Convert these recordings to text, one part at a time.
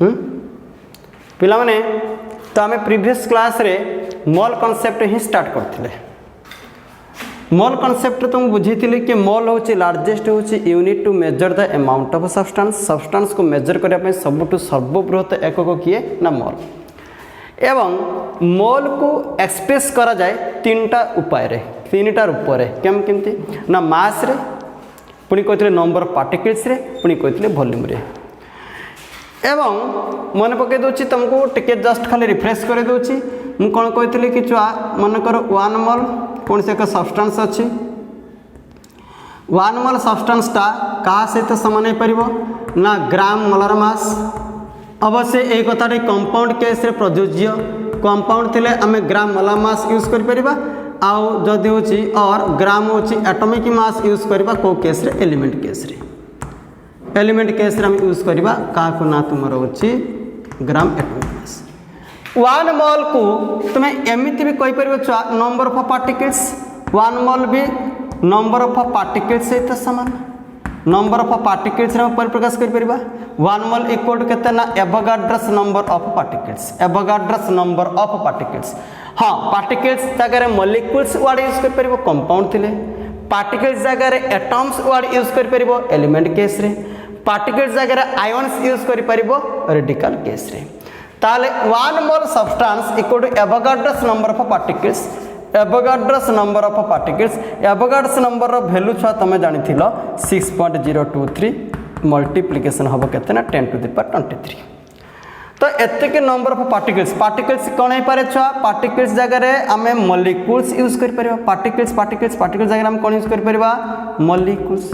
पिला माने तो आम प्रीवियस क्लास रे मोल कॉन्सेप्ट ही स्टार्ट करथिले। मोल कॉन्सेप्ट तुम बुझी कि मोल हूँ लार्जेस्ट हूँ unit to measure the amount of substance को मेजर करने सबुठ सर्वबृहत एकक किए ना मोल। एवं मोल को एक्सप्रेस करा जाए तीनटा उपाय रे, तीनटा रूप रे केमती ना मास रे, पुणी कहते नंबर ऑफ पार्टिकल्स रे, पुणी कहते वॉल्यूम रे। एवं मन पकई दूची तुमको टिके जस्ट खाली रिफ्रेश कर दूची मु कौन कहती कि छुआ मनकर 1 मोल कौन से एक सब्सटेंस अच्छी 1 मोल सब्सटेंसटा क्या सहित सामान हो पार ना ग्राम मोलर मास। अवश्य यही कथाटी कंपाउंड केस रे प्रযোज्य। कंपाउंड थिले आमे ग्राम मोलर मास यूज कर परिबा आउ जदि होची और ग्राम होची एटॉमिक मास यूज करबा को केस रे एलिमेंट केस रे। एलिमेंट केस रे हम यूज करबा का को ना तुमर होची ग्राम एटॉमिक मास। 1 मोल को तुम्हें एमती भी कही पार छुआ नंबर ऑफ पार्टिकल्स 1 मोल भी नंबर ऑफ पार्टिकल्स सहित सामान। नंबर ऑफ पार्टिकल्स परिप्रकाश कर 1 मोल इक्वल टू केते ना Avogadro's number of particles. Avogadro's number of particles हाँ पार्टिकल्स जगह मॉलिक्यूल्स वर्ड यूज कर पार कंपाउंड थिले। पार्टिकल्स जगह एटम्स वर्ड यूज कर पार एलिमेंट केस रे। पार्टिकल्स जगह आयन्स यूज कर पार रेडिकल केस रे। ताले 1 mole substance equal to Avogadro's number of particles. Avogadro's number of particles Avogadro's number रो वैल्यू छुआ तुम जानी 6.023 मल्टीप्लिकेशन हम के 10⁻23। तो एतिक नंबर ऑफ पार्टिकल्स पार्टिकल्स कौन हो पारे छुआ पार्टिकल्स जगह आम मॉलिक्यूल्स यूज कर पार। पार्टिकल्स पार्टिकल्स पार्टिकल्स जगह हम कौन यूज कर पार मॉलिक्यूल्स।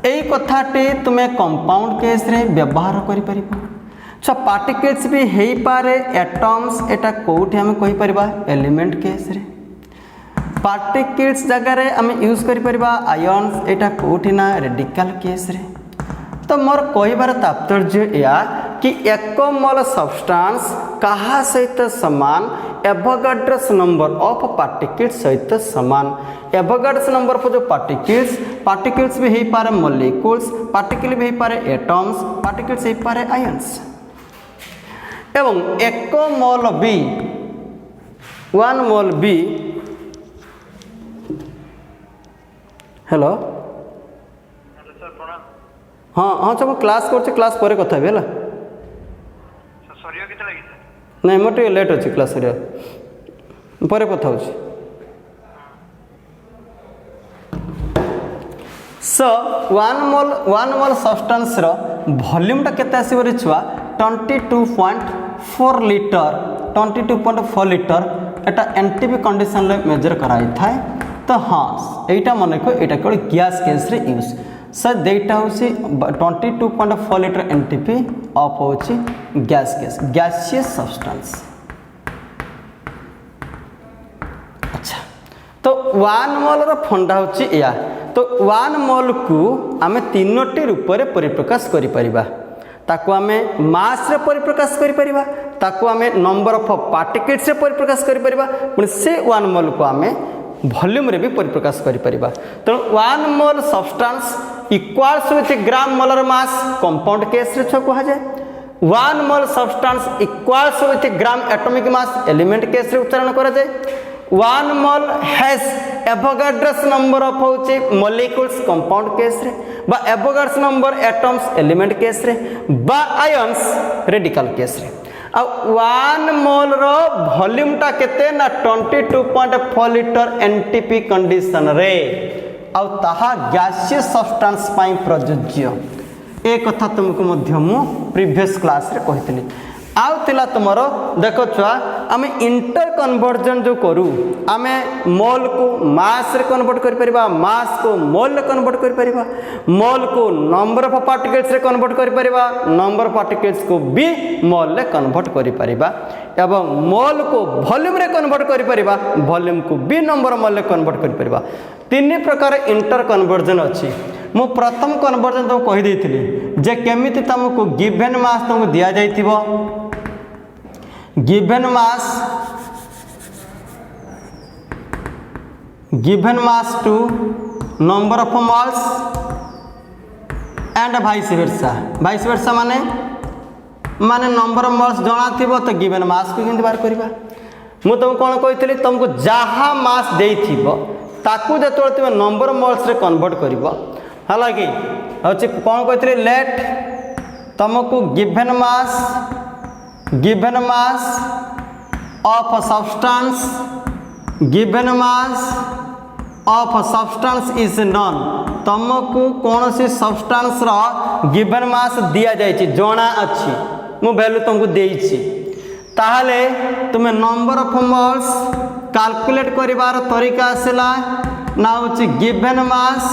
यही कथाटी तुम्हें कंपाउंड केस रे व्यवहार कर पार। अच्छा पार्टिकल्स भी हो पारे एटम्स एटा कोठी हम कहि परबा एलिमेंट केस रे। पार्टिकल्स जगह आम यूज कर परबा आयन्स एटा कोठी ना रेडिकल केस रे। तो मोर कहबार तात्पर्य या कि 1 मोल सब्सटेंस कहा सहित समान एवोगाड्रोस नंबर ऑफ पार्टिकल्स सहित समान। एवोगाड्रोस नंबर ऑफ जो पार्टिकल्स भी हो पारे मॉलिक्यूल्स पार्टिकल भी हो पारे एटम्स पार्टिकल्स हो पारे आयन्स। एवं 1 मोल बी 1 मोल बी हेलो हाँ हाँ सब क्लास कर क्लास पर कथा है नहीं मोर टे लेट अच्छी क्लास पर कथा हो। सो 1 मोल सब्सटेंस रो वॉल्यूम टा केते आसीबो रे छुआ 22.4 लीटर 22.4 लीटर एटा एनटीपी कंडीशन ले मेजर कराई थाए। तो हाँ एटा मन को एटा केवल गैस केस रे यूज सर देटा होची 22.4 लीटर एनटीपी ऑफ होची गैस केस गैसियस सब्सटेंस। अच्छा तो 1 मोल रो फंडा होची या तो 1 मोल को आमे तीनोटी रूप रे परिप्रकाश करि परिबा। ताको आमे मास रे परिप्रकाश करि परिबा ताको आमे नंबर ऑफ पार्टिकल्स रे परिप्रकाश करि परिबा पुणी से 1 मोल को आमे वॉल्यूम रे भी परिप्रकाश करि परिबा। तो 1 mole substance equals with gram molar mass compound case रे कहा जाए। 1 mole substance equals with gram atomic mass element case रे उच्चारण करा जाए। 1 mole has Avogadro's number of होचे मॉलिक्यूल्स कंपाउंड केस रे बा Avogadro's number atoms element case रे बा आयन्स रेडिकल केस रे। आ 1 मोल रो वॉल्यूम टा केते ना 22.4 लीटर एनटीपी कंडीशन रे आ ताहा गैसियस सब्सटेंस पाई प्रयोज्य। ए कथा तुमको मध्य मु प्रीवियस क्लास रे कहितली। आउ तिला तुमरो देखो छुआ आमे इंटर कन्वर्जन जो करू आमे मोल को मास रे कन्वर्ट कर परिबा मास को मोल रे कन्वर्ट कर परिबा मोल को नंबर ऑफ पार्टिकल्स रे कन्वर्ट कर परिबा नंबर ऑफ पार्टिकल्स को भी मोल रे कन्वर्ट कर परिबा एवं मोल को वॉल्यूम रे कन्वर्ट कर परिबा वॉल्यूम को भी नंबर मोल रे कन्वर्ट कर परिबा। 3 प्रकार इंटर कन्वर्जन अछि। मु प्रथम कन्वर्जन तो कहि देथिली जे केमिति तुमको गिवन मास तुमको दिया जाइथिबो given mass to number of moles and vice versa माने माने नंबर ऑफ मोल्स जना थिबो तो गिवन मास को केमती बाहर करबा मु तुम कौन कही तुमको जहाँ मास देथिबो ताकू जो तुम नंबर ऑफ मोल्स रे कन्वर्ट करबो हालांकि हচ্ছে कौन कही लेट तुमको given mass of substance is non तुमको कौन सी सब्सटेंस रो गिवन मास दिया जाइए जना अच्छी मु वैल्यू तुमको देइछि ताहले तुम्हें नंबर ऑफ मोल्स कैलकुलेट करिवार तरीका आसला ना होछि गिवन मास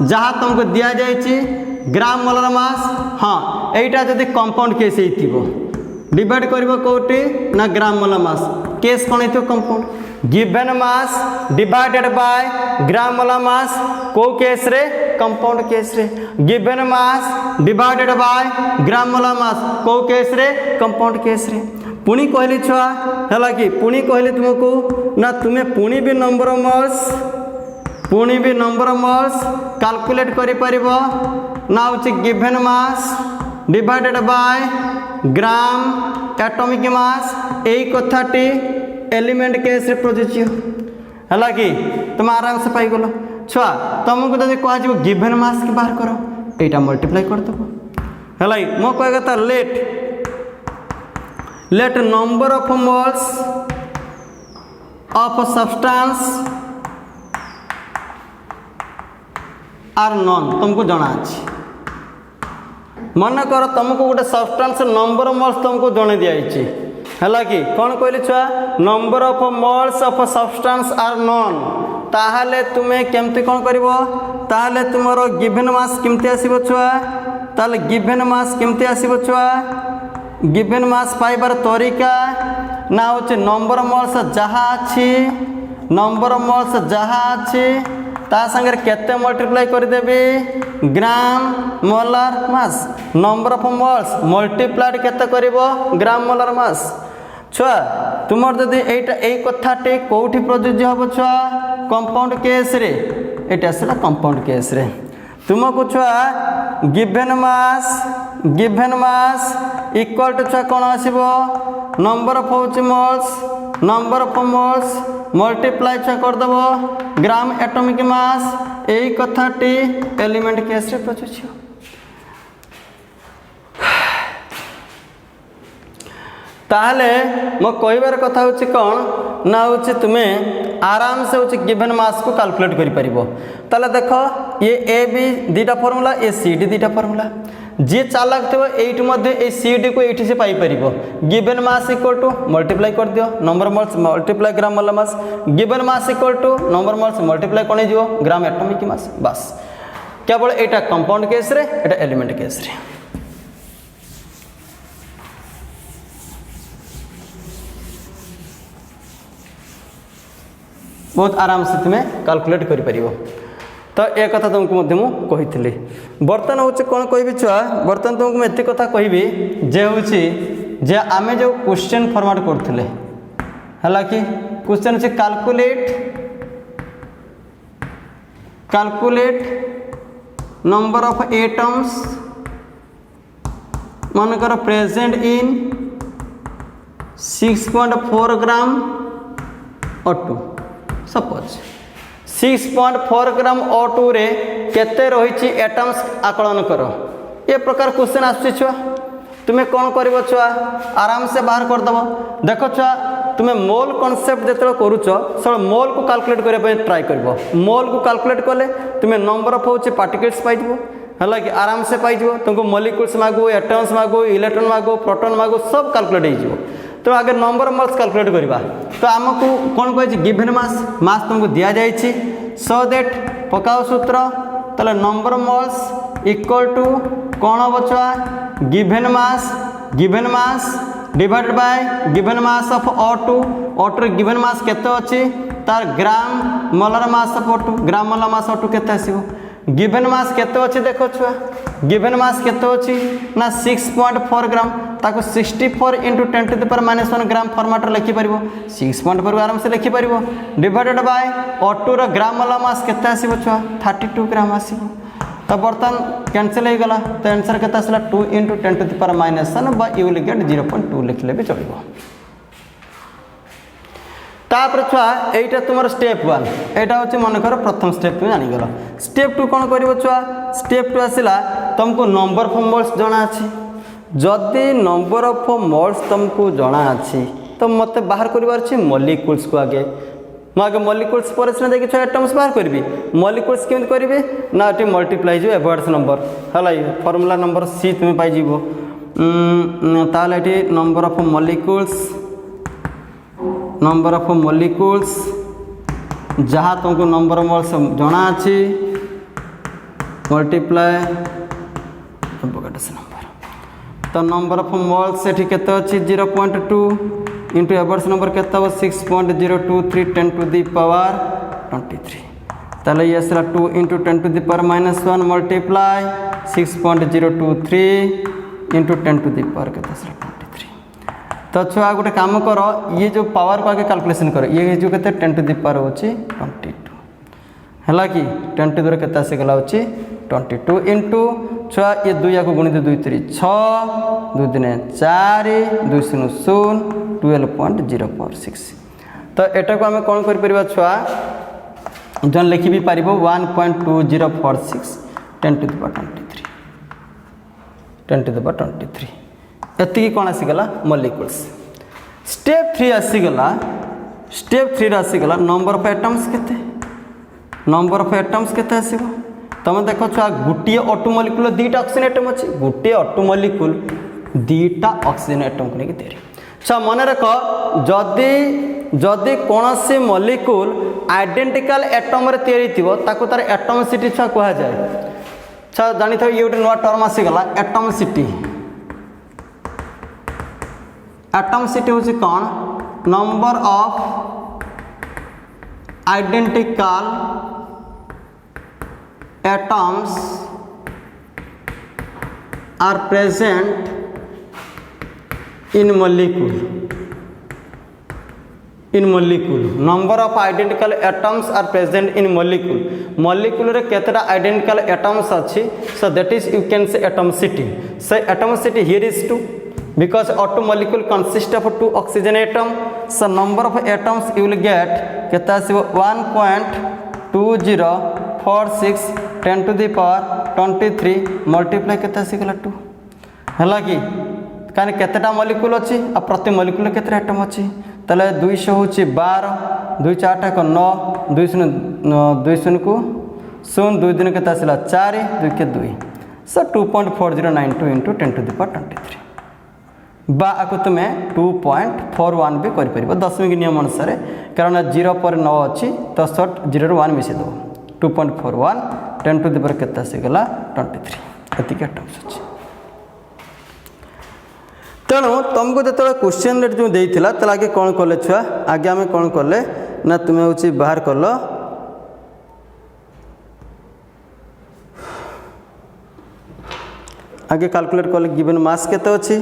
जहाँ तुमको दिया जाइए ग्राम मोलर मास हाँ एटा जदि कंपाउंड केस हेतिबो डिवाइड करिवो कोटी ना ग्राम मोलर मास केस कोन हेतिबो compound given mass divided by gram molar mass को केस रे कंपाउंड केस रे given mass divided by gram molar mass को केस रे कंपाउंड केस रे पुणी कहली छुआ है कि पुणी कहली तुमको ना तुम्हें पुणी भी नंबर ऑफ मोल्स कैलकुलेट करि परिबो ना होछि given mass divided by gram atomic mass एई कथाटी एलिमेंट केस रे प्रযোज्य है कि तुम आराम से पाई गलो छुआ तुमको जब कह गिवन मास के बाहर करो एटा मल्टीप्लाई कर दबो है मो कह कथा let number of moles of substance are known तुमको जना अच्छी मन कर तुमको गोटे सब्सटेंस नंबर ऑफ मोल्स तुमको जन दिखाई है कि कौन कहली छुआ number of moles of substance are known ताहले तुम्हें केमती कौन करिवो ताहले तुमरो गिवन मास केमती आसीबो छुआ ताहले गिवन मास केमती आसीबो छुआ गिवन मास पाइबार तरीका ना होचे नंबर ऑफ मोल्स जहाँ अच्छी ता संगे केते मल्टीप्लाई कर देबी ग्राम molar mass number of moles multiplied केते करिवो ग्राम मोलर मास छुआ तुमर जदि एटा एई कथाटे कोठी प्रयोज्य हबो छुआ कंपाउंड केस रे एटा आसला कंपाउंड केस रे तुमको छुआ गिवन मास इक्वल टू छुआ कौन आसीबो नंबर ऑफ मोल्स मल्टीप्लाई छुआ कर दबो ग्राम एटॉमिक मास एई कथाटी एलिमेंट केस रे प्रयोज्य ताहले मो कहबार कथा होछि कौन ना होछि तुम्हें आराम से होछि गिवन मास को कैलकुलेट करि परिबो ताले देखो ये ए बी दीटा फार्मूला ए सी डी दीटा फार्मूला जे चालक थो एट मध्य ए सी डी को एठी से पाई परिबो given mass equal to multiply कर दियो number moles multiply gram molar mass given mass equal to number moles multiply कोन जिवो ग्राम एटॉमिक मास बस केवल एटा कंपाउंड केस रे एटा एलिमेंट केस रे बहुत आराम से तुम्हें कैलकुलेट कर पारिबो तो एक कथा तुमको मध्य मु कही बर्तन हूँ कौन कह छुआ बर्तन तुमको मुझे एत कथा कहबी जे हूँ जे आम जो क्वेश्चन फॉर्मेट करते है कि क्वेश्चन अच्छे कैलकुलेट नंबर ऑफ एटम्स मनकर present in 6.4 gram O2 suppose 6.4 gram O2 रे केते रही एटम्स आकलन करो ये प्रकार क्वेश्चन आसुची छुआ तुम्हें कौन कर छुआ आराम से बाहर करदेव देख छुआ तुम्हें मोल कॉन्सेप्ट जो करुच सब मोल को कैलकुलेट करने ट्राई कर मोल को कैलकुलेट कले तुम्हें नंबर ऑफ हूँ पार्टिकल्स पाई है कि आराम से पाई तुमको मॉलिक्यूल्स मागो एटम्स मागो इलेक्ट्रॉन मागो प्रोटॉन मागो सब कैलकुलेट हो तो आगे नंबर ऑफ मोल्स कैलकुलेट करवा तो आमको कौन कही गिवन मास तुमको दि जाइए सो दैट पकाओ सूत्र ताले number of moles equal to कौन हम छुआ given mass divided by given mass of O2 given mass केते अछि तार gram molar mass of O2 gram molar mass O2 केते आसीबो गिवन मास केते अछि देखो छुआ गिवन मास केते अछि ना 6.4 ग्राम ताको 64 × 10⁻⁻1 ग्राम फॉर्मेट लिखि परिबो 6.4 आराम से लिखि परिबो डिवाइडेड बाय O2 रो ग्राम मोलर मास केते आसीबो छुआ 32 ग्राम आसीबो तो बर्तमान कैंसिल हो गला तो आंसर केते आसला 2 × 10⁻⁻1 बा यू विल गेट 0.2 लिखले भी चलिबो। तापर छुआ एटा तुमर स्टेप 1 एटा होची मन कर प्रथम स्टेप तु जानि गेलो। स्टेप 2 कोन करिवो छुआ स्टेप 2 आसिला तुमको नंबर ऑफ मोल्स जाना अछि। जदि नंबर ऑफ मोल्स तुमको जाना अछि तो मते बाहर करिवार अछि मॉलिक्यूल्स को आगे आगे मॉलिक्यूल्स पर से देखि छ एटम्स बाहर करबी। मॉलिक्यूल्स केम करबे ना एटी मल्टीप्लाई जो एबर्ट्स नंबर हला फार्मूला नंबर सी तुम पाई जीवो ताले एटी नंबर ऑफ मॉलिक्यूल्स जहाँ तुमको नंबर ऑफ मोल्स जाना अछि मल्टीप्लाई एबर्ट्स नंबर तो नंबर ऑफ मोल्स एटी केते अछि 0.2 इंटू एबर्ट्स नंबर केते हो 6.023 10⁻23 ताले ये असला 2 × 10⁻⁻1 मल्टीप्लाई 6.023 इंटू 10⁻⁻ केते असला 23। तो छुआ गोटे काम कर ये जो पावर को आगे कैलकुलेशन कर ये जो केते 10⁻⁻ होची 22 हला कि 10 टू केते आसी गला होची 22 इंटू छुआ ये 2 या को गुणित 2 3 6 2 3 4 2 0 0 12.046 तो एटा को हमें कौन कर परिबा छुआ जन लिखि भी पारिबो 1.2046 10⁻23 एति कोन आसी गला मॉलिक्यूल्स। स्टेप 3 आसी गला आसी गला नंबर ऑफ एटम्स केते आसीबो तुम देखो छुआ गुटिए ऑटो मॉलिक्यूल दीटा ऑक्सीजन एटम अछि गुटिए ऑटो मॉलिक्यूल दीटा ऑक्सीजन एटम को नेकी तैयारी। अच्छा मन रख जदि कौन से मॉलिक्यूल आइडेंटिकल एटम रे तैयारी थिबो ताको तार एटमसिटी छुआ कहा जाए। अच्छा जानि थो ये गोटे नुआ टर्म आसी गला एटमसिटी होची कौन number of identical atoms are present in molecule number of identical atoms are present in molecule रे केतरा identical atoms अछि so that is you can say atomicity so atomicity here is 2 because auto molecule consists of 2 oxygen atom so number of atoms you will get केता आसीबो 1.2046 10⁻23 multiply केते आसी गला 2 हला कि काने केतेटा molecule अछि आ प्रति मॉलिक्यूल केतेटा एटम अछि तले 200 होछि 12 2 4 टा को 9 2 को 0 2 दिन केते आसीला 4 2 के 2 सो 2.4092 * 10⁻23 बा आको तुमे 2.41 भी करि परिबो दशमिक नियम अनुसार कारण 0 पर 9 अछि तो शॉर्ट 0 रो 1 मिसे दो 2.41 10⁻³ केते आसी गला 23 एति के टर्म्स अछि। तेणु तुमको जो क्वेश्चन रेट जो देइथिला तला आगे कोन करले छुआ आगे हमें कोन करले ना तुमे होची बाहर करलो आगे कैलकुलेट करले गिवन मास केते अछि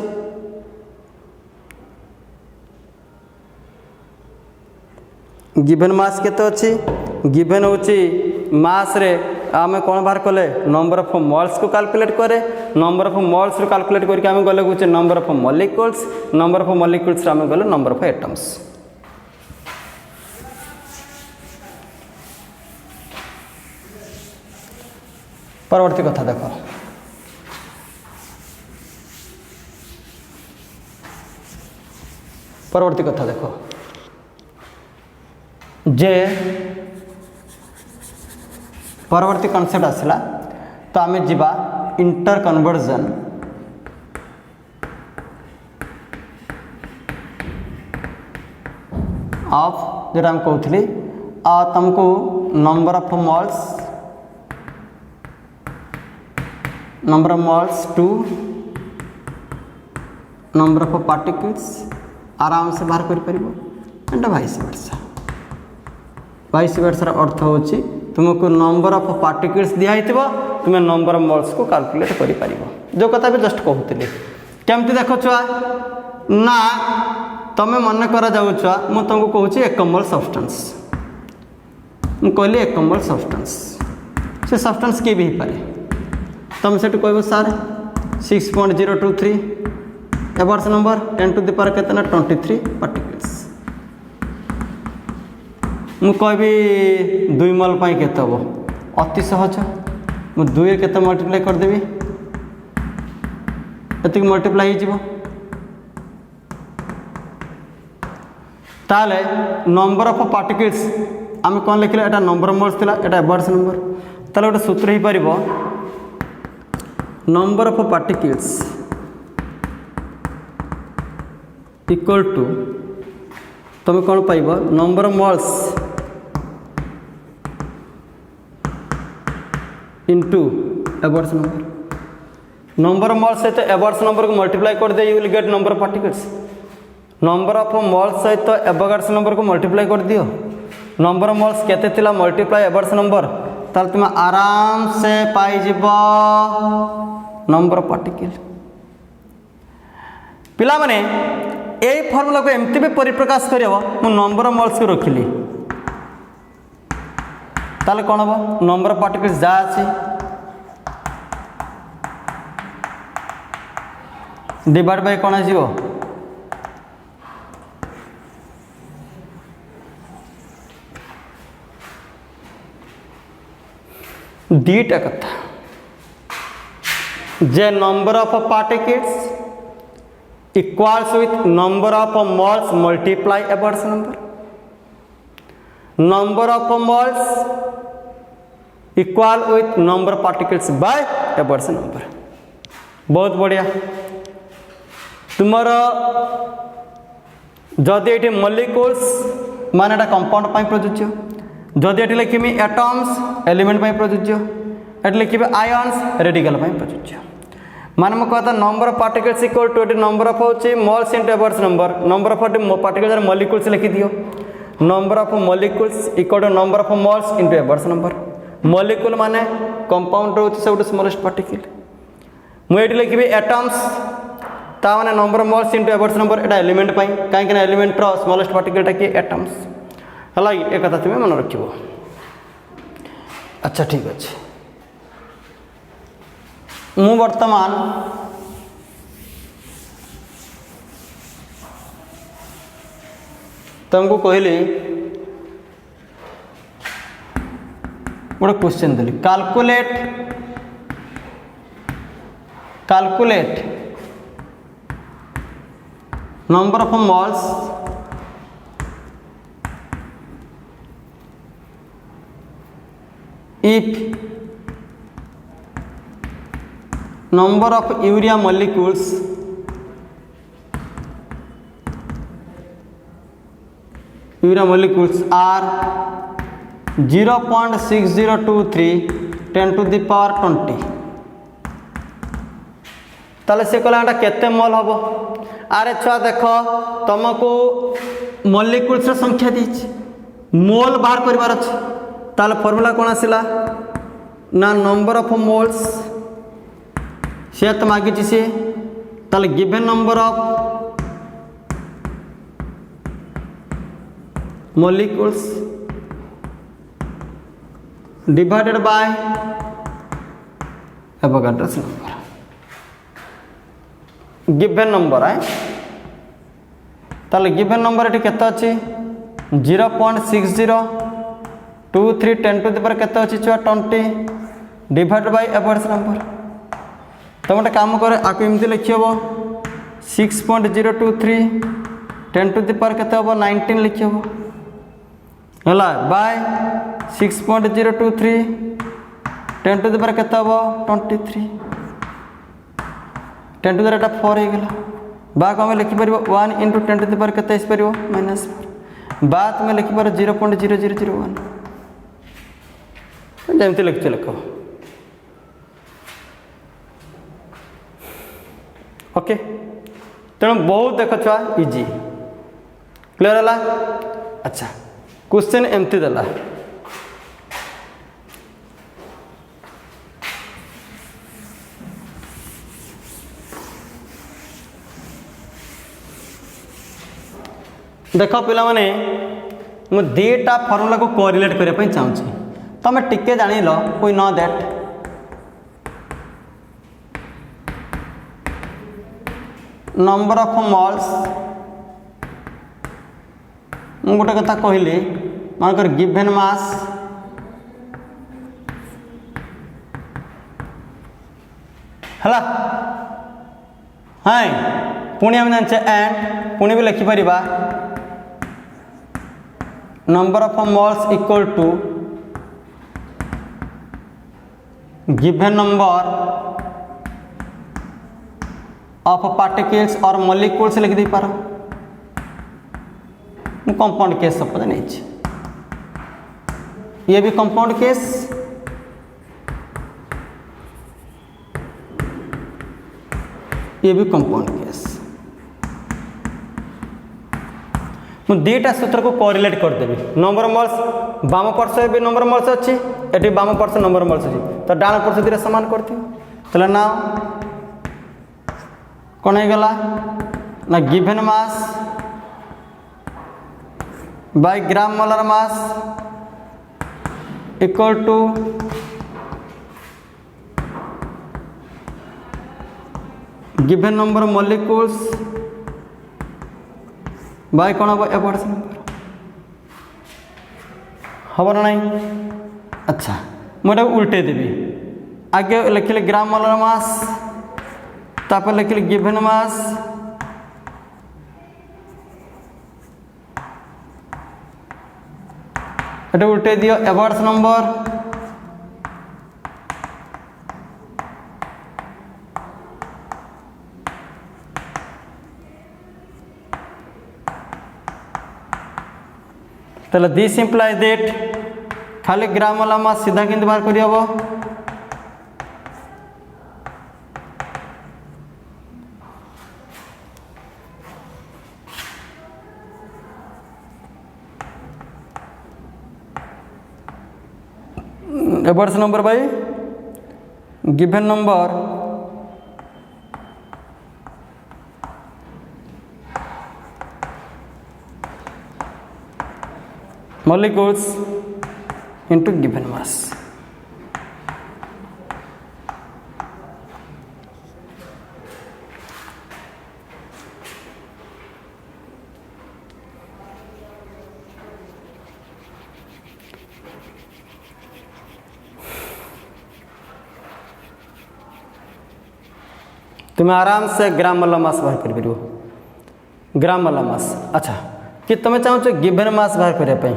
गिवन मास केते अछि गिवन होची मास रे आमे कोन बाहर कले नंबर ऑफ मोल्स को कैलकुलेट करे नंबर ऑफ मोल्स रो कैलकुलेट करके आमे गले गुचे नंबर ऑफ मॉलिक्यूल्स रे आमे गले नंबर ऑफ एटम्स। परवर्ती कथा देखो परवर्ती कथा देखो जे परवर्ती कॉन्सेप्ट आसला तो आमे जीवा इंटर कन्वर्जन ऑफ जो हम कहते तुमको number of moles to number of particles आराम से बाहर कर पारिबो एंड वाइस वर्सा अर्थ होची तुमको नंबर ऑफ पार्टिकल्स दिया हितबो तुम नंबर ऑफ मोल्स को कैलकुलेट करि पारिबो जो कथा भी जस्ट कहूतली केमती देखो छुआ ना तमे मन करा जाउ छुआ मु तुमको कहूची एकमोल सब्सटेंस मु कहली एकमोल सब्सटेंस से सब्सटेंस के भी पारे तुम से कह सार 6.023 एबर्ट्स नंबर 10 टू द पावर केतना 23 पार्टिकल्स। मु कहबी 2 मोल पाई केते हबो अति सहज मु 2 रे केते मल्टीप्लाई कर देबी एतिक मल्टीप्लाई हो जीवो ताले नंबर ऑफ पार्टिकल्स आम कौन लिखले एटा नंबर ऑफ मोल्स थिला एटा एबर्ट्स नंबर ताले गोटे सूत्र ही परिबो number of particles equal to तुम कौन पाइब नंबर ऑफ मोल्स इनटू एबर्ट्स नंबर ऑफ मोल्स सहित एबर्ट्स नंबर को मल्टीप्लाई कर दे you will get number of particles number of moles सहित एबर्ट्स नंबर को मल्टीप्लाई कर दियो नंबर ऑफ मोल्स केते थिला मल्टीप्लाई एबर्ट्स नंबर ताल तुम आराम से पाई जिवो नंबर ऑफ पार्टिकल पिला माने ए फॉर्मूला को एमती भी परिप्रकाश करबो मु नंबर ऑफ मोल्स को रखिली ताले कोन हो नंबर ऑफ पार्टिकल्स जा अछि डिवाइड बाय कोन आसीबो दीटा कथा जे number of particles equals with number of moles multiply एबर्ट्स number of moles equal with number of particles bye एबर्ट्स number बहुत बढ़िया तुमर जदि ये मॉलिक्यूल्स माने कंपाउंड पाई प्रযোज्य जदि ये लिखिमी एटम्स एलिमेंट पाई प्रযোज्य एट लिखिबे आयन्स रेडिकल पाई प्रযোज्य माने म कहता number of particles equal to number of होची मोल्स इनटू एबर्ट्स नंबर ऑफ पार्टिकल्स मॉलिक्यूल्स लिखि दियो number of molecules equal to number of moles into एबर्ट्स मॉलिक्यूल माने कंपाउंड होची सब स्मॉलेस्ट पार्टिकल मु एटी लिखिबे एटम्स ता माने नंबर ऑफ मोल्स इनटू एबर्ट्स एटा एलिमेंट पाई काहे कि एलिमेंट रो स्मॉलेस्ट पार्टिकल टा कि एटम्स हला ए कथा तुम मन रखिबो अच्छा ठीक अच्छे मु वर्तमान तुमको कहली गोटे question Delhi calculate number of moles if number of urea molecules are 0.6023 10 to the power 20 ताले से कहला केते मोल हबो अरे छुआ देख तुमको मॉलिक्यूल्स संख्या दीची मोल बाहर करबार अछि ताले फॉर्मूला कौन आसिला ना नंबर ऑफ मोल्स से तो मागिची सी ताले given number of molecules divided by Avogadro's number given number है ताले गिवन नंबर ये केते अछि 0.6023 10 टू द पावर केते अछि 20 डिवाइड बाय एवरेज नंबर तो गोटे काम करे आको एमती लिखिबो 6.023 10 टू द पावर केते हो 19 लिखिबो हला बाय 6.023 10 टू द पावर केते हो 23 10 टू द पावर 4 हे गेला बा कमे लिखि परिबो 1 * 10 टू द पावर केते आइ परिबो माइनस बा तुमे लिखि पारो 0.0001 जेमती लिखते लिख ओके तेणु बहुत देख छुआ इजी क्लियर है अच्छा क्वेश्चन एमती देला देख पिला माने मु दीटा फॉर्मूला को कोरिलेट करने चाहिए तुम टिके जान लो we know that number of moles मु गोटे कथा कहली मानकर गिवन मास हला हाय पुणी आम जाने एंड पुणी भी लिखिपर number of moles equal to given number of particles और मॉलिक्यूल्स लिख दे पार कंपाउंड केस सपोज नहीं ये भी कंपाउंड केस ये भी कंपाउंड केस मु दीटा सूत्र को कोरिलेट करदेवी नंबर मॉल्स बाम पार्श्व भी नंबर मॉल्स अच्छी एटी बाम पार्श्व नंबर मॉल्स अच्छी तो डाण पार्श्व दुटा सामान करती तो ना कौन हो गला ना given mass by gram molar mass equal to given number molecules by कौन हम एबॉर्ड्स नंबर हम ना नहीं अच्छा मुझे उल्टे देवी आगे लिखिले ग्राम मोलर मास तापर लिखिले गिवन मास एटा उल्टे दियो एबॉर्ड्स नंबर ताले दिस इंप्लाइज दैट खाली ग्राम वाला मास सीधा किंतु बाहर करी हबो एबॉर्ड्स number by given number molecules into given mass तुम्हें आराम से ग्राम वाला मास बाहर कर पार ग्राम वाला मास अच्छा कि तुम्हें चाहो गिवन मास बाहर करने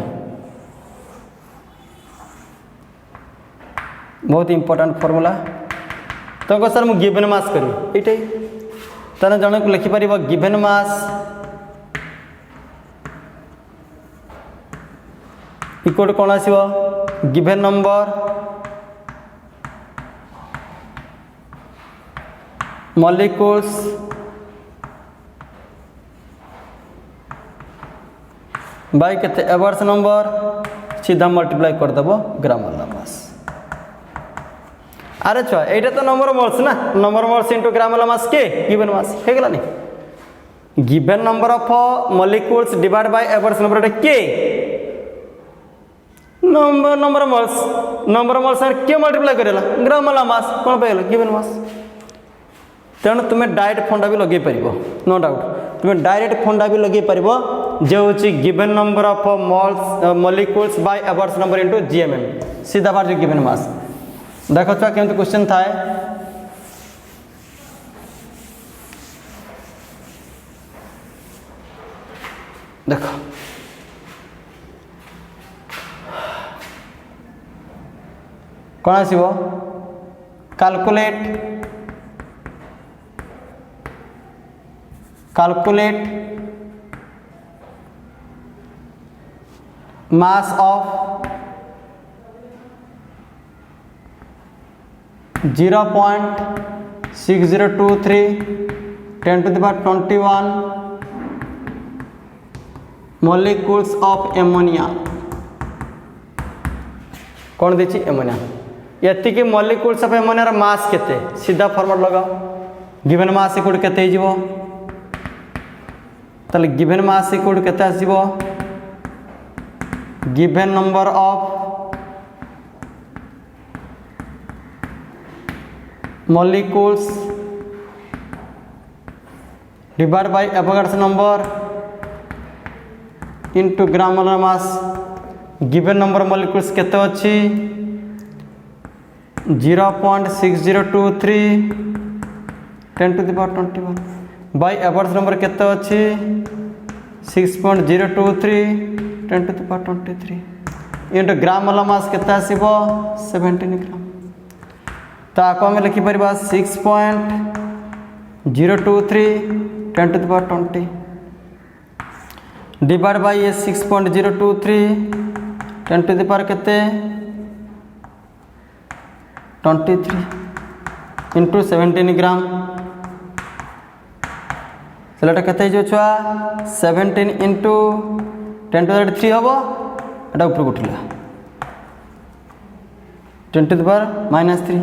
बहुत इंपोर्टेंट फॉर्मूला तो सर मुझे गिवन मास करी ये तेना जन को लिखिपर गिवन मास इक्वल कौन आसो गिवन नंबर मॉलिक्यूल्स बाय केते एबॉर्ड्स नंबर सीधा मल्टीप्लाई करदेव ग्राम वाला मास अरे छुआ ये तो नंबर मॉल्स ना नंबर मॉल्स इंटू ग्राम वाला मास के गिवन मास हो गला नहीं given number of molecules divide by एबॉर्ड्स नंबर के नंबर मॉल्स के मल्टीप्लाई करेला ग्राम वाला मास कौन पाइल गिवन मास तेणु तुम्हें डायरेक्ट फंडा भी लगे पार नो डाउट तुम्हें डायरेक्ट फंडा भी लगे पार जो हूँ given number of moles molecules by एबॉर्ड्स नंबर इंटू जीएमएम सीधा बार जो गिवन मास देखो छुआ केमती क्वेश्चन थाए देखो कौन आसो calculate mass of 0.6023 10 to the power 21 molecules of ammonia कौन देखिए एमोनिया ये कि molecules of ammonia मास केते सीधा फॉर्मूला लगाओ गिवन मास इक्वल केते हो ताले गिवन मास इक्वल केते आसीबो given number of molecules divide by Avogadro's number into gram molar mass given number molecules केते अछि 0.6023 10 to the power 21 by Avogadro's number केते अछि 6.023 10 to the power 23 into gram molar mass केते आसीबो 17 gram तो आको आम लिखिपर 6.023 10 to the power 20 divide by ये 6.023 10 to the power केते 23 इंटू 17 ग्राम सेटा केते जो छुआ 17 इंटू 10 to the power 3 हबो एटा ऊपर उठला 10 to the power -3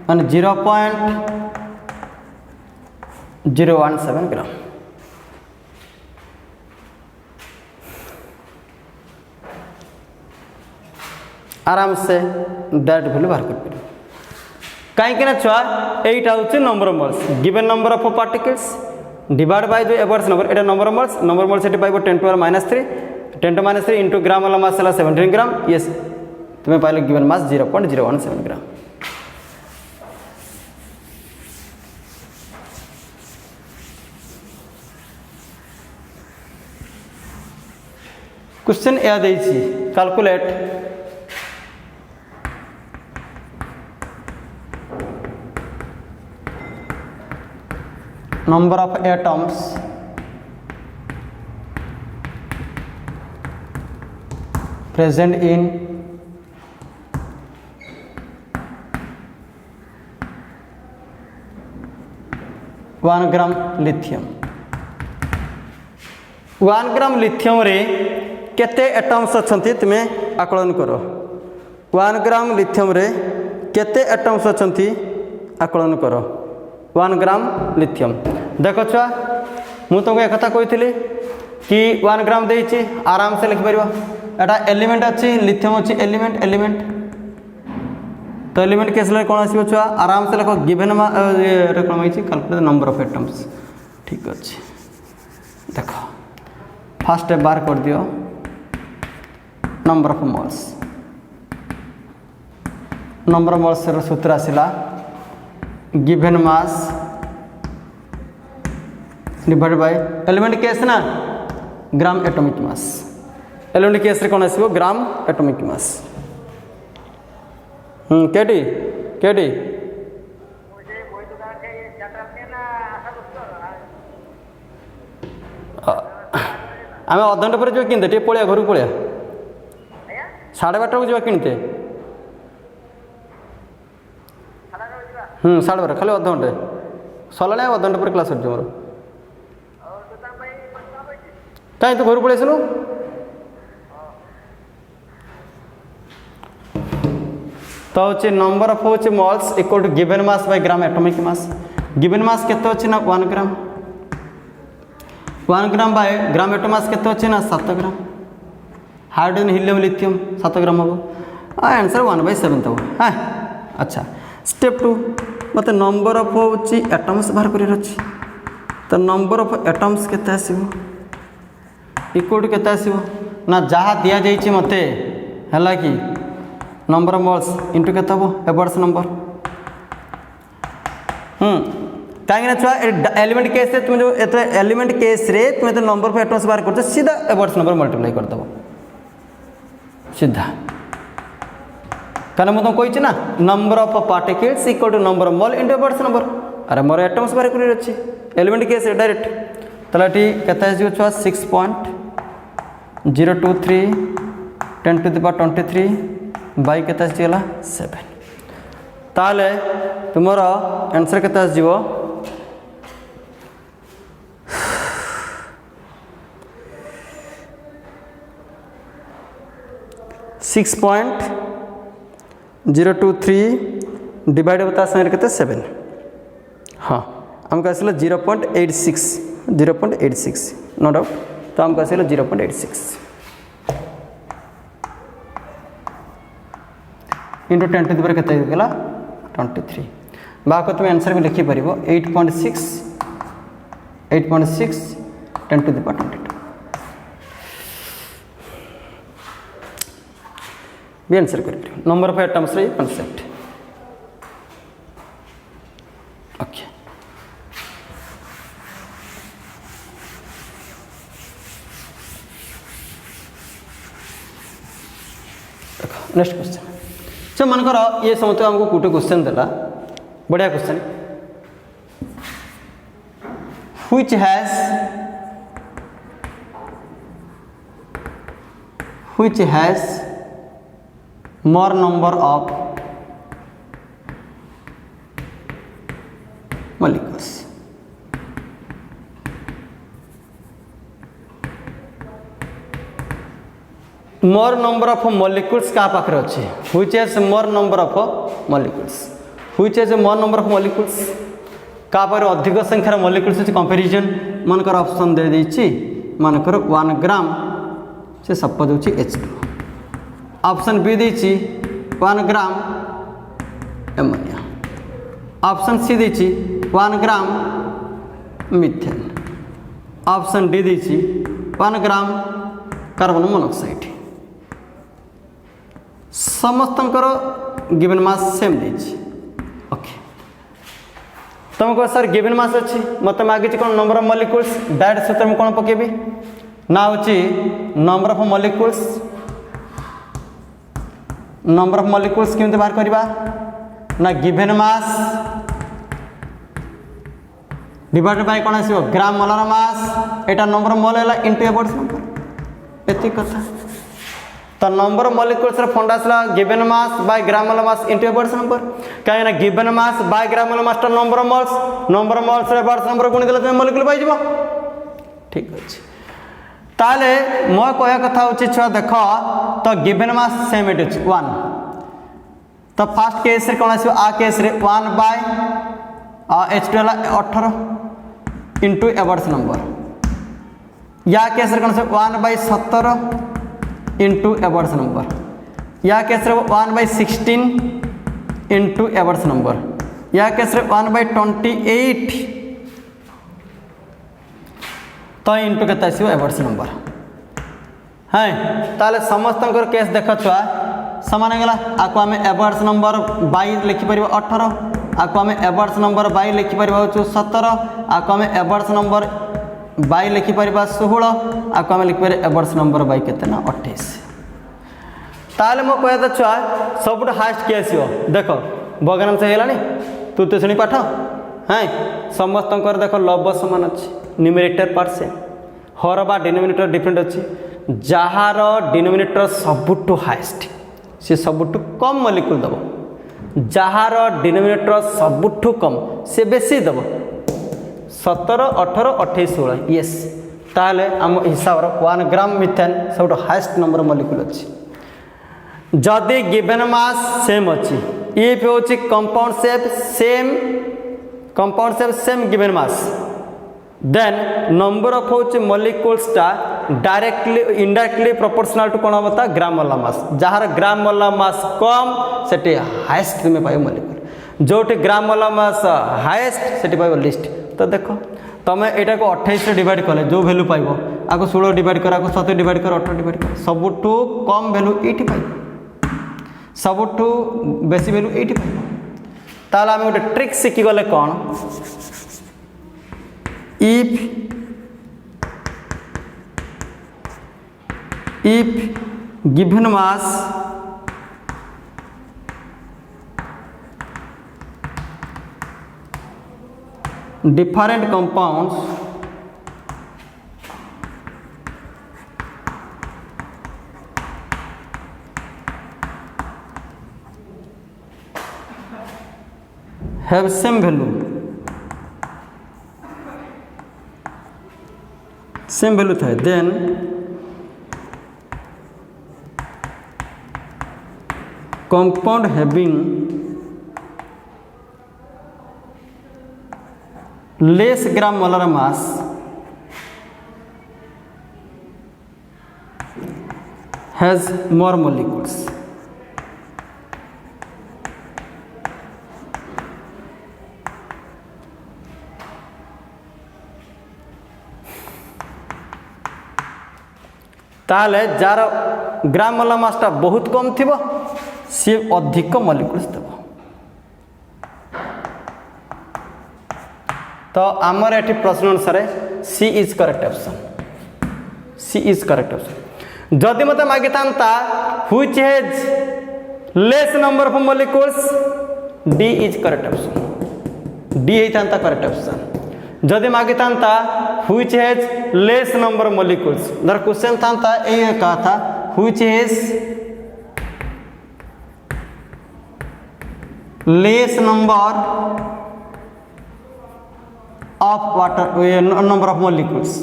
माने 0.017 ग्राम आराम से डायरेक्ट वैल्यू बाहर कर पारे कहीं छुआ एटा हूँ number of moles given number of particles divide by जो एवोगाड्स नंबर एटा नंबर मोल्स ये पाइब 10 to the power -3 10 to the power -3 into gram molar mass 17 gram ये तुम्हें पाइल गिवन मास 0.017 ग्राम क्वेश्चन या देछि calculate number of atoms present in 1 gram lithium 1 gram lithium रे केते एटम्स अछंती तुमे आकलन करो 1 ग्राम लिथियम रे केते एटम्स अछंती आकलन करो 1 ग्राम लिथियम देखो छुआ मु तुमको एक कथा कही कि 1 ग्राम देछि आराम से लिख परिबो एटा एलिमेंट अछि लिथियम अछि एलिमेंट तो एलिमेंट केस ले कोन आसीबो छुआ आराम से लिखो given Etah cone होइछि calculate number of atoms ठीक अछि देखो फर्स्ट स्टेप बार कर दियो नंबर ऑफ मोल्स रो सूत्र आसिला given mass divide by element केस ना gram atomic mass element case रे कोन आसीबो ग्राम एटॉमिक मास केडी आम अध घंटे पर जो किनते टे पड़िया घर पड़िया 12:30 को जा किनते 12:30 खाली अध घंटे सरला अध घंटे पर क्लास मोर कहीं तू घर पड़े तो हूँ नंबर ऑफ हूँ moles equal to given mass by gram atomic mass given mass केते अछि ना 1 ग्राम 1 ग्राम बाय ग्राम एटॉमिक मास केते अछि ना 7 ग्राम हाइड्रोजन हीलियम लिथियम 7 ग्राम हम आंसर 1/7 तब हाँ अच्छा स्टेप 2 मत नंबर ऑफ हूँ एटम्स बाहर कर तो नंबर ऑफ एटम्स केते आसीबो इक्वल टू केते आसीबो ना जहाँ दिया जाइछि मते हला कि नंबर ऑफ मोल्स इंटू केते हबो एवोगाड्स नंबर कहीं छुआ एलिमेंट केस रे तुम जो एलिमेंट केस रे तुम तो नंबर ऑफ एटम्स बाहर करते सीधा एवोगाड्स नंबर मल्टीप्लाई कर दबो सीधा कारण मुझे कही ना number of particles equal to number of mole into Avogadro's number अरे मोर एटम्स बाहर कर अछि एलिमेंट केस रे डायरेक्ट तला टी केते आसी छुआ 6.023 10 to the power 23 बाई केते आसीगला 7 ताले तुमर आंसर केते आसीबो 6.023 डिवाइड बता संगे केते 7 हाँ हमको आसला 0.86 नो डाउट तो हमको आसला 0.86 इंटू 10 टू द पावर केते गला 23 बाको तुम आंसर में लिखि परिबो 8.6 8.6 10 to the power 22 भी आंसर कर नंबर ऑफ एटम्स रे कॉन्सेप्ट ओके नेक्स्ट क्वेश्चन से मनकर ये समझते हमको गोटे क्वेश्चन देला बढ़िया question which has more number of molecules more number of molecules का पाखरे अच्छे which has more number of molecules which has more number of molecules का पर अधिक संख्यार molecules से कंपैरिजन मनकर ऑप्शन दे देछि मनकर 1 ग्राम से सपोज होछि H2 ऑप्शन बी देछि 1 ग्राम एमोनिया ऑप्शन सी देछि 1 ग्राम मीथेन ऑप्शन डी देछि 1 ग्राम कार्बन मोनोक्साइड समस्तंकर गिवन मास सेम देछि ओके तुमको सर गिवन मास अच्छी मत मागिच कौन नंबर ऑफ मॉलिक्यूल्स डायरेक्ट सूत्र में कौन पकेबी ना होची नंबर ऑफ मॉलिक्यूल्स केमते बाहर करबा ना गिवन मास डिवाइडेड बाय कौन आसीबो ग्राम molar mass Etah number of मोल हैला इनटू एबोर्ड्स नंबर एति कथा तो नंबर ऑफ मॉलिक्यूल्स रे फंडा आसला given mass by gram molar mass into एबोर्ड्स नंबर काहे ना given mass by gram molar mass number of moles रे एबोर्ड्स नंबर गुणी देले तुम मॉलिक्यूल पाइ जबो ठीक अछि ताले मो कहया कथा होछि छुआ देख तो गिवन मास सेम इट अछि 1 तो फर्स्ट केस रे कोन आसी आ केस रे 1 बाय H2 ला 18 इनटू एबोर्ड्स नंबर या केस रे कोन आसी 1 बाय 17 इनटू एबोर्ड्स नंबर या केस रे 1 बाय 16 इनटू एबोर्ड्स नंबर या केस रे 1 बाय 28 तो इनटू केते आसीबो एबोर्ड्स नंबर है ताले समस्त केस देख छुआ समान गला आको आम एबोर्ड्स नंबर बाई लिखिपर 18 आको आम एबोर्ड्स नंबर बाई लिखिपर 17 आको आम एबोर्ड्स नंबर बाई लिखिपर 16 आको आम लिखिपर एबोर्ड्स नंबर बाई केते ना 28 ताले मो कहता छुआ सबुठ हाईएस्ट के आसीबो देख बगान से हेलानी तृतीय श्रेणी पाठ है समस्त देख लव समान अच्छी न्यूमरेटर पार्ट से हर बा डिनोमिनेटर डिफरेंट अच्छी जार डिनोमिनेटर सबुठ हाईएस्ट सी सबुठ कम मॉलिक्यूल दब जार डिनोमिनेटर सबुठ कम से बेसी दब 17 18 28 16 यस ताले आम हिसाब 1 ग्राम मिथेन सबुठ हाईएस्ट नंबर मॉलिक्यूल अच्छी जदि गिवन मास सेम अच्छी इफ होची compound shape same given mass then number of होची मॉलिक्यूल्स टा डायरेक्टली इनडायरेक्टली प्रोपोर्शनल टू कोन होता ग्राम मोलर मास जहार ग्राम मोलर मास कम सेठी हाईएस्ट तुम्हें पाइबो मॉलिक्यूल जोठी ग्राम मोलर मास हाईएस्ट सेठी पाइबो लिस्ट तो देखो तमे एटा को 28 रे डिवाइड करले जो वैल्यू पाइबो आको 16 डिवाइड कर आको 17 डिवाइड कर 18 डिवाइड कर सबुठू कम वैल्यू एठी पाइबो सबुठू बेसी वैल्यू एठी पाइबो ताला हम गोटे ट्रिक शिखी गले कौन if given mass different compounds have same value था then compound having less gram molar mass has more molecules ताहले जार ग्राम मोलार मासटा बहुत कम थिबो सी अधिक मॉलिक्यूल्स देबो। तो आमर एठी प्रश्न अनुसार C is correct option, C is correct option. जदि मते मागी थांता which has less number of molecules, D is correct option, D ही थांता करेक्ट ऑप्शन। जदि मागी थांता which has less number molecules, दर क्वेश्चन थांता ए कहा था which has less number of water number of molecules,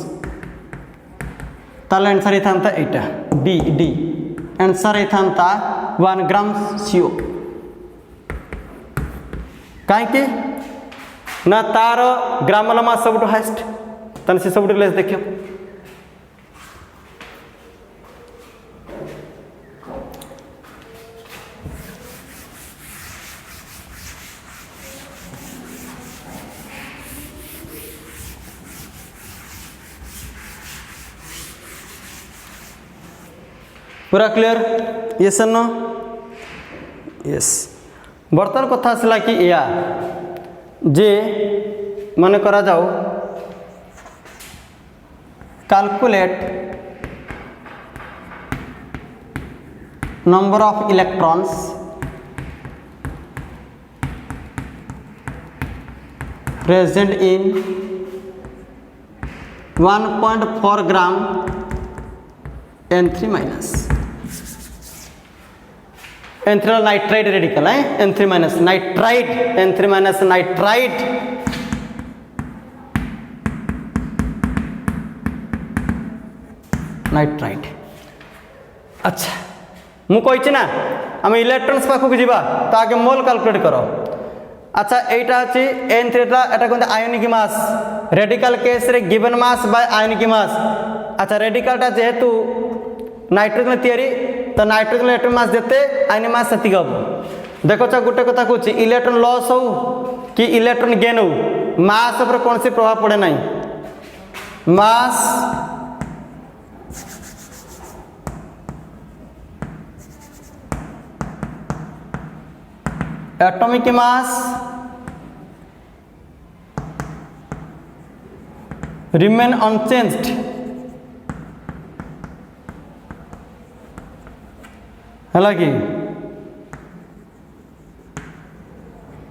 ताले आंसर थांता एटा बी डी। आंसर थांता 1 ग्राम CO। कहीं ना तार ग्राम मोलार मास सब हाएस्ट, तन से सब लेस देखियो। पूरा क्लियर? Yes no? यस। बर्तमान कथा आसला कि या जे मन करा जाओ calculate number of electrons present in 1.4 gram N3 minus N3 nitride radical है, N3 minus nitride, N3 minus nitride. Nitride. अच्छा मु कही ना आम इलेक्ट्रॉन्स पाखक जीवा तो आगे मोल कैलकुलेट करो। अच्छा एटा अछि N3 एटा कहते आयोनिक मास, रेडिकल केस रे गिवन मास बाय आयोनिक मास। अच्छा रेडिकलटा जेहेतु नाइट्रोजन तैयारी तो नाइट्रोजन इलेक्ट्रॉन मास देते आयनिक मास सेति गब। देखो गोटे कथा कहूँ इलेक्ट्रॉन लॉस हो कि इलेक्ट्रॉन गेन हो मास पर कौन सी प्रभाव पड़े ना। Mass atomic mass remain unchanged, हालांकि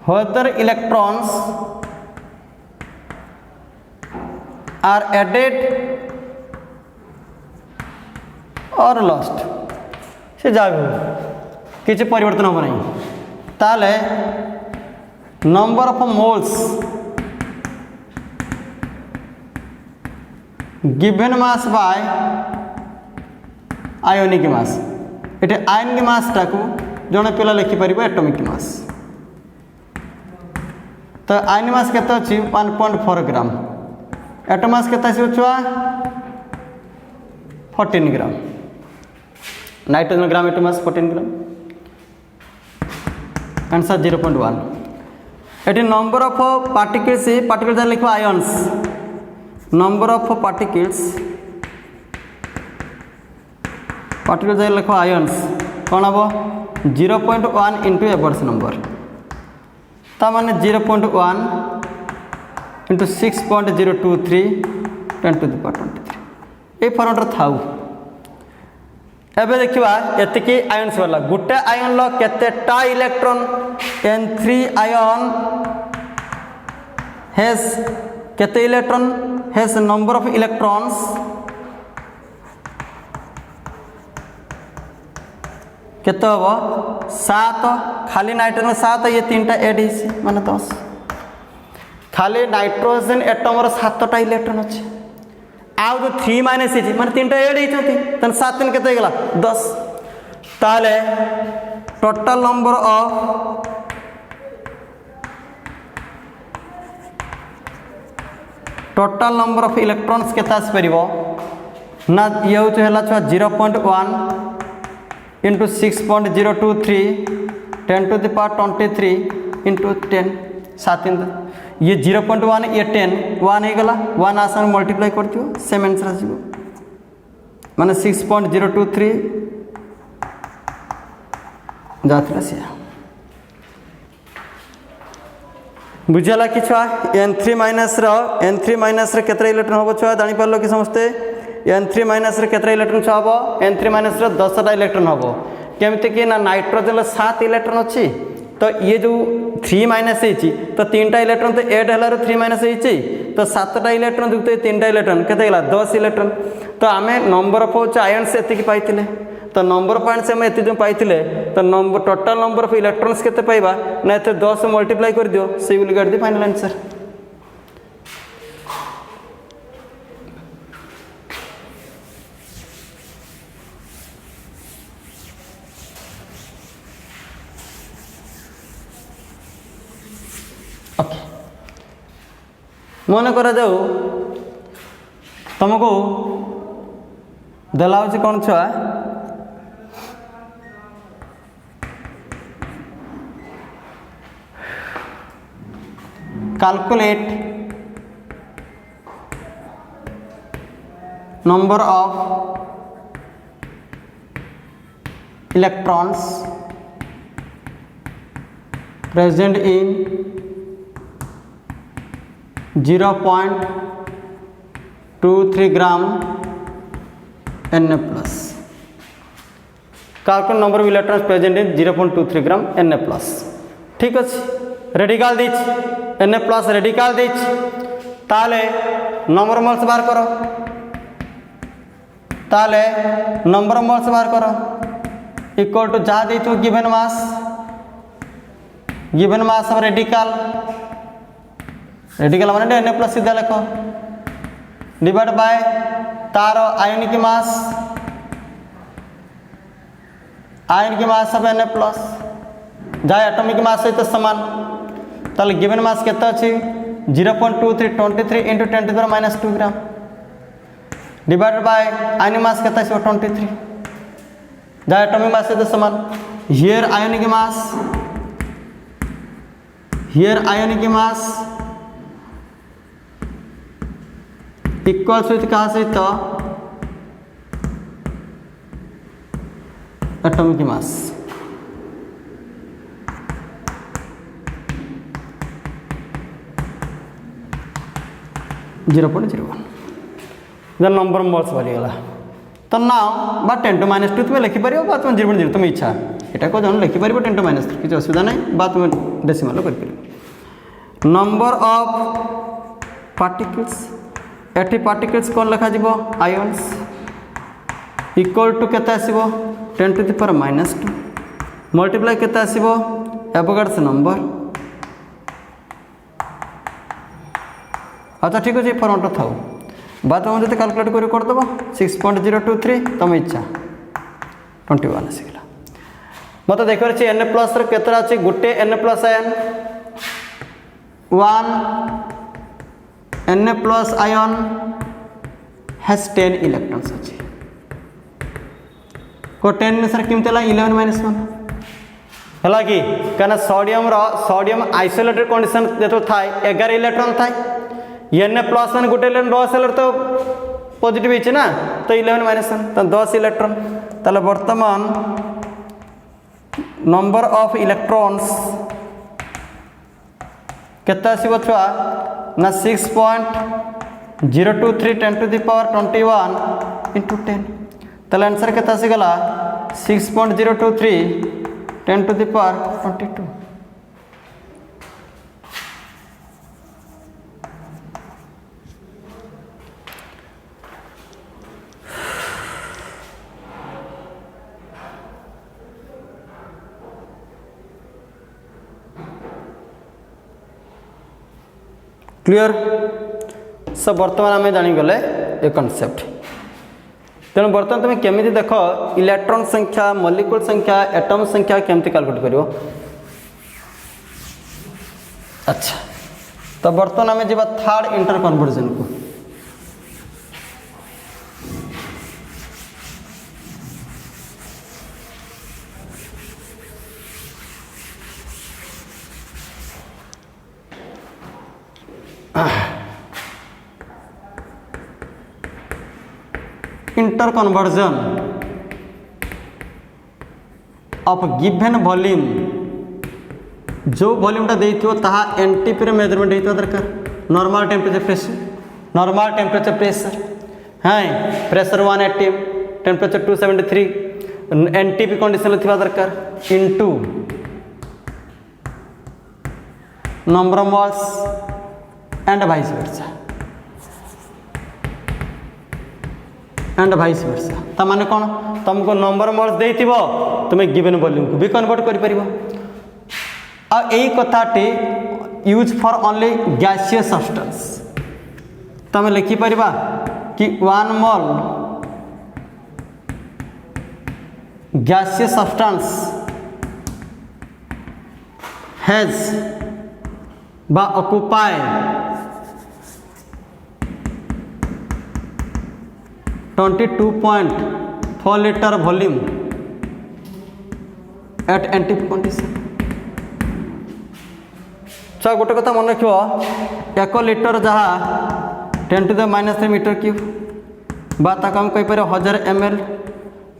whether electrons are added or lost से जाए किसी परिवर्तन हो नहीं। ताले number of moles given mass by ionic mass, ये आयनिक मास टाकू जड़े पिला लिखिपर एटॉमिक मास। तो आयनिक मास केते अछि 1.4 ग्राम, एटॉमिक मास केते अछि छुआ 14 ग्राम, नाइट्रोजन ग्राम एटॉमिक मास 14 ग्राम। आंसर 0.1। ये नंबर ऑफ पार्टिकल्स पार्टिकल्स लिखो ions, number of particles particles लिखो आयन्स कौन हम 0.1 इंटू एबर्ट्स नंबर, ताने 0.1 इंटू 6.023 10 to the power 23 ये फॉर्मेट थाउ। एबे देखिबा एतिकी आयन्स वाला गुटे आयन लो केतेटा इलेक्ट्रॉन N3 आयन हैज केते electron has number of electrons केते हो 7, खाली नाइट्रोजन 7 ये 3टा ऐड हिसी माने 10, खाली नाइट्रोजन एटम रो 7टा इलेक्ट्रॉन अछि आउ जो 3 माइनस हिसी माने 3टा ऐड हिचंती तन 7 दिन केते गेला 10। ताले टोटल नंबर ऑफ इलेक्ट्रॉन्स केते आस परिबो ना ये हो हला छ 0.1 into 6.023 10 to the power 23 into 10 7 ये 0.1 ये 10 1 हो गला 1 आसान मल्टीप्लाई कर दियो सेम आंसर आसीबो माने 6.023 जाता से बुझला कि छुआ N3 माइनस केतरा इलेक्ट्रॉन हम छुआ जानी पारलो कि समस्ते N3 माइनस केतरा इलेक्ट्रॉन छुआ हम N3 माइनस 10टा इलेक्ट्रॉन हम केमती कि ना नाइट्रोजन 7 इलेक्ट्रॉन अच्छी तो ये जो 3 माइनस होती तो 3टा इलेक्ट्रॉन तो एड है 3 माइनस होती तो 7टा इलेक्ट्रॉन जुक्त 3टा इलेक्ट्रॉन केते गला 10 इलेक्ट्रॉन तो आम नंबर ऑफ होचे आयन्स एति पाइथिले तो नंबर ऑफ आयन्स आम एति जो पाइथिले तो number total number of electrons केते पाइबा ना एते 10 मल्टीप्लाई कर दियो so you will get the final answer. Okay मन करा जाऊ तुमको दिला कौन छुआ calculate number of electrons present in 0.23 gram Na plus calculate number of electrons present in 0.23 gram Na plus ठीक अच्छे रेडिकल दीच Na प्लस रेडिकल दीच ताले नंबर मोल्स बाहर करो ताले नंबर मोल्स बाहर करो इक्वल टू जहाँ दी तो गिवन मास ऑफ रेडिकल माने Na प्लस सीधा लिखो डिवाइड बाय तार ionic mass of Na plus जहाँ एटॉमिक मास सहित समान ताले गिवन मास केते अछि 0.23 into 10 to the minus 2 gram divided by ionic mass केते अछि 23 जहाँ एटॉमिक मास सहित समान here ionic mass equals with कहाँ सहित एटॉमिक मास 0.01 जब नंबर मोल्स भरीगला तो नाउ बा 10 टू माइनस 2 तुम लिखिपर बा तुम 0.0 तुम इच्छा यहाँ को जन लिखिपर 10 टू माइनस 3 किसी असुविधा नहीं बा तुम डेसिमल कर नंबर ऑफ पार्टिकल्स एटी पार्टिकल्स कौन लिखा जीवो आयन्स इक्वल टू केते आसीबो 10 to the power minus 2 multiply केते आसीबो एवोगाड्स नंबर अच्छा ठीक अच्छे फॉर्मेट था बात तुम जो कैलकुलेट करदेव 6.023 तुम इच्छा 21 आसीगला मत देख Na प्लस केतरा अच्छे गोटे Na plus ion 1 Na plus ion has 10 electrons अच्छे को 10 में सर किमती 11 माइनस 1 है कि कहना सोडियम आइसोलेटेड कंडीशन जो थाए 11 इलेक्ट्रॉन थाए Na प्लस मैंने गोटे इलेक्ट्रॉन 10 तो पॉजिटिव है ना तो 11 माइनस 1 तो 10 इलेक्ट्रॉन ताले वर्तमान नंबर ऑफ इलेक्ट्रॉन्स केते आसीबो छुआ ना 6.023 10 टू द पावर 21 इंटू 10 ताले आंसर केते आसीगला 6.023 10 टू द पावर 22 क्लियर सब बर्तमान आम जानीगले ए कनसेप्ट तेणु बर्तमान तुम केमी देख इलेक्ट्रॉन संख्या मॉलिक्यूल संख्या एटम संख्या केमती कैलकुलेट कर अच्छा तो बर्तमान आम जा थर्ड इंटर कन्वर्जन को inter conversion of given volume जो वॉल्यूमटा देइथिबो ताहा एनटीपी रे मेजरमेंट हेइतो दरकार नॉर्मल टेम्परेचर प्रेशर हां प्रेशर 180 टेम्परेचर 273 एनटीपी कंडीशन थिबा दरकार into number of moles and vice वर्सा ता माने कौन तुमको नंबर ऑफ मोल्स देइथिबो तुमे गिवन वॉल्यूम को भी कन्वर्ट करि परिबो आ एई कथाटी use for only gaseous substance तमे लिखि परिबा कि 1 मोल गैसियस सब्सटेंस हैज बा occupy 22.4 litre volume at NTP condition तो गोटे कथा मन रखियो 1 लीटर जहाँ 10⁻³ मीटर क्यूब बा ताको हम कहि परिबो 1000 ml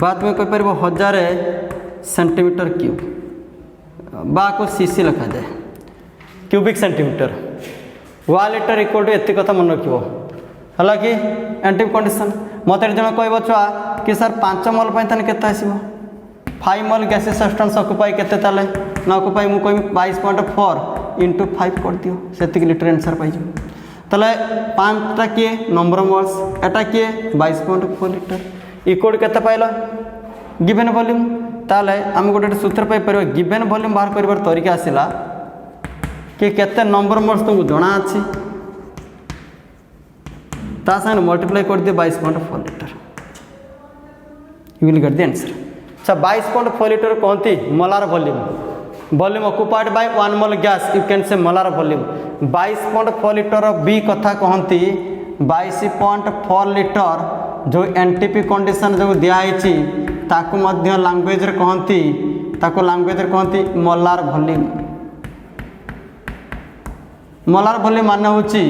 बाद में कहि परिबो 1000 सेंटीमीटर क्यूब बा को सीसी लिखा जाए cubic centimetre 1 litre equal to एति कथा मन रखियो हला कि एनटीपी कंडीशन मत जन कह छुआ कि सर 5 मोल के 5 मोल गैसियस सब्सटेंस ऑक्युपाई केते ताले ना ऑक्युपाई मु कहि 22.4 इंटू 5 कर दियो से लीटर आंसर पाई ताले 5टा किए नंबर ऑफ मोल्स एटा किए 22.4 लीटर इक्वल केते पाइला गिवन वॉल्यूम ताले हम गोटे सूत्र पाई परबो गिवन वॉल्यूम बाहर करबार तरीका आसिला कि केते नंबर ऑफ मोल्स तुमको जणा अछि ता संग मल्टीप्लाई कर दियो 22.4 litre you will get the answer अच्छा 22.4 लीटर कहती molar volume occupied by 1 mole gas you can say molar volume 22.4 litre बी कथा कहती 22.4 लीटर जो एनटीपी कंडीशन जो दिखाई ताकू मध्य लैंग्वेज रे कहती ताकू लैंग्वेज रे कहती मोलार वॉल्यूम माने होची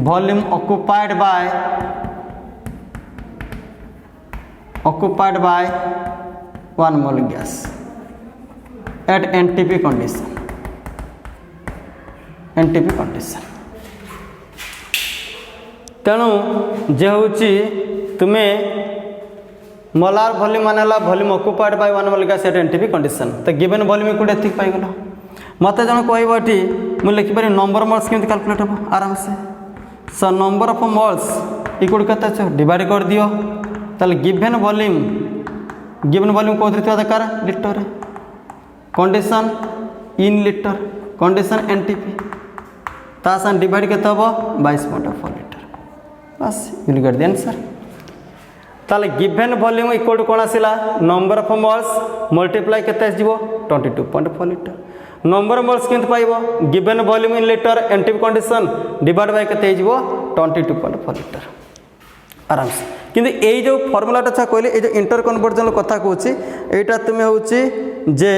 volume occupied by 1 mole gas at NTP condition तेणु जे होची तुम्हें मोलार वॉल्यूम माने ला volume occupied by 1 mole gas at NTP condition तो गिवन वॉल्यूम को एतिक पाई गलो मत जन कहबटी मु लिखि पारि नंबर मोल्स केमति कैलकुलेट हो आराम से so number of moles equal केते छ डिवाइड कर दियो ताले गिवन वॉल्यूम कोथि थिबा दरकार litre condition in litre condition NTP ता सन डिवाइड केते हो 22.4 लीटर बस विल गेट द आंसर ताले गिवन वॉल्यूम इक्वल टू कोन आसिला नंबर ऑफ मोल्स मल्टीप्लाई केते आसीबो 22.4 लीटर नंबर ऑफ मोल्स केंत पाइबो given volume in litre NTP condition divide by केते आइबो 22.4 लीटर आराम से किंतु एई जो फार्मूलाटा छा कहले ए जो इंटर कन्वर्जन कथा कहूची एटा तुमे होची जे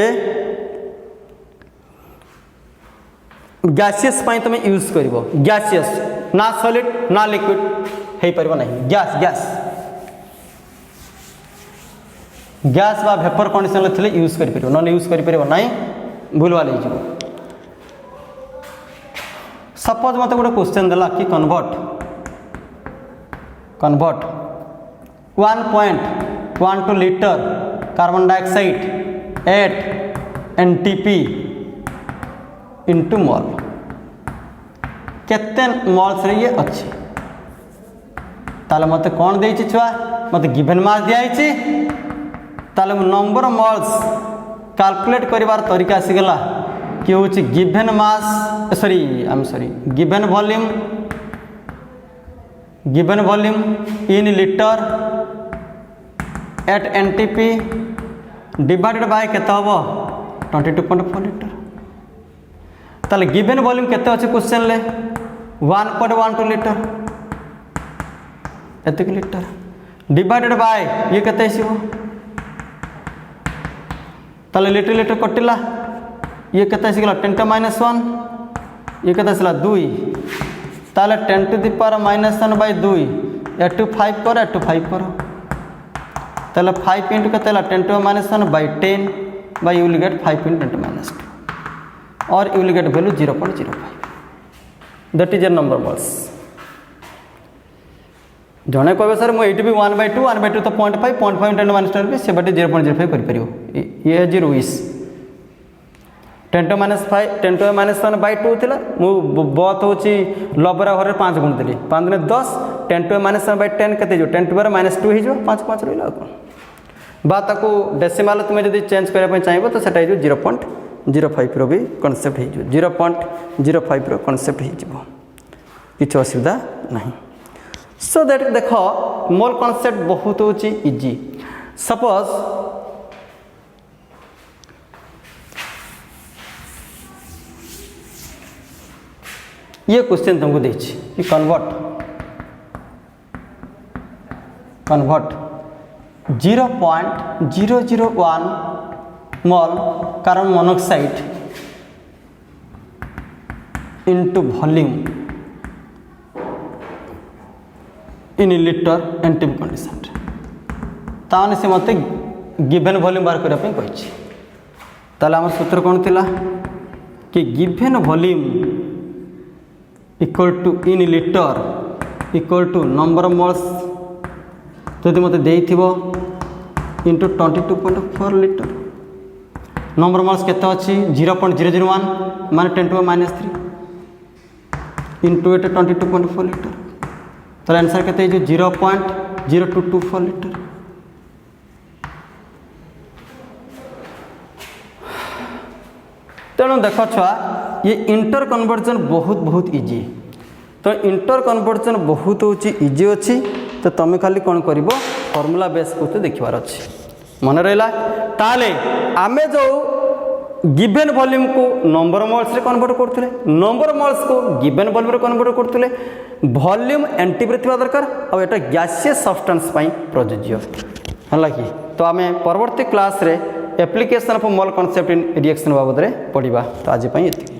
गैसियस पाई तुमे यूज करबो गैसियस ना सॉलिड ना लिक्विड हेई परबो नहीं गैस बा वेपर कंडीशन ले यूज करि परबो नन यूज करि परबो नहीं भूलवा ले जिवो सपोज मते गोटे क्वेश्चन देला कि convert 1.12 litre carbon dioxide at NTP into मोल केते मोल्स रे ये अच्छी ताले मते कौन देइछि छुआ मते गिवन मास दियाइछि ताले नंबर ऑफ मोल्स कैलकुलेट करिवार तरीका आसीगला कि होछि given mass given volume in litre at NTP divided by केते हबो 22.4 लीटर ताले गिवन वॉल्यूम केते अछि क्वेश्चन ले 1.12 लीटर एतिक लीटर डिवाइडेड बाय ये केते आसीबो ताले लीटर कटिला ये केते आसीगला 10⁻⁻1 ये केते आसीला 2 ताले 10⁻⁻1/2 8 5 कर 8 5 कर ताहले 5 इंटू के 10 to minus 1 by 10 by you will get 5 into 10 minus 2 और you will get value 0.05 that is a number moles जड़े कहे सर मुझे भी 1/2 1/2 तो 0.5 0.5 10 माइनस 2 से बाटे 0.05 कर ये है zero is 10 to minus 5 10 to minus 1 by 2 थी बहुत हूँ लबरा घर 5 गुणुली 5 दुने 10 10 टू माइनस 1 बाई 10 के 10 टू माइनस 2 हो 5 5 रहा कौन बाको डेसिमाल तुम्हें जब चेंज करने चाहिए तो सेटा 0.05 रो भी कनसेप्ट हो 0.05 रो कनसेप्ट हो किसी असुविधा नहीं सो दैट देख मोल कनसेप्ट बहुत हूँ इजी सपोज ये क्वेश्चन तुमको देछि कि convert 0.001 mole carbon monoxide into volume in litre NTP condition ताने से मते गिवन वॉल्यूम बाहर करने कही ताले आम सूत्र कौन थिला कि given volume equal to in litre equal to number moles जदि मत देइथिबो इंटू 22.4 लिटर नंबर मोल्स केते अछि 0.001 माने 10 टू माइनस 3 इंटू 22.4 लिटर तो आंसर केते 0.0224 लिटर तेणु देख छुआ ये इंटर कन्वर्जन बहुत इजी तो इंटर कन्वर्जन बहुत हूँ इजी अच्छी तो तुम खाली कौन कर फर्मूला बेस को देखार अच्छी मन रहा ताले आमे जो गिवन वॉल्यूम को नंबर मोल्स रे कन्वर्ट करते नंबर मोल्स को गिवन वॉल्यूम रे कन्वर्ट करते वॉल्यूम एंटीव थी दरकार और ये गैसियस सब्सटेंस प्रযোज्य है कि तो आम परवर्ती क्लास रे application of mole concept in reaction बाबद में पढ़ा तो आज ये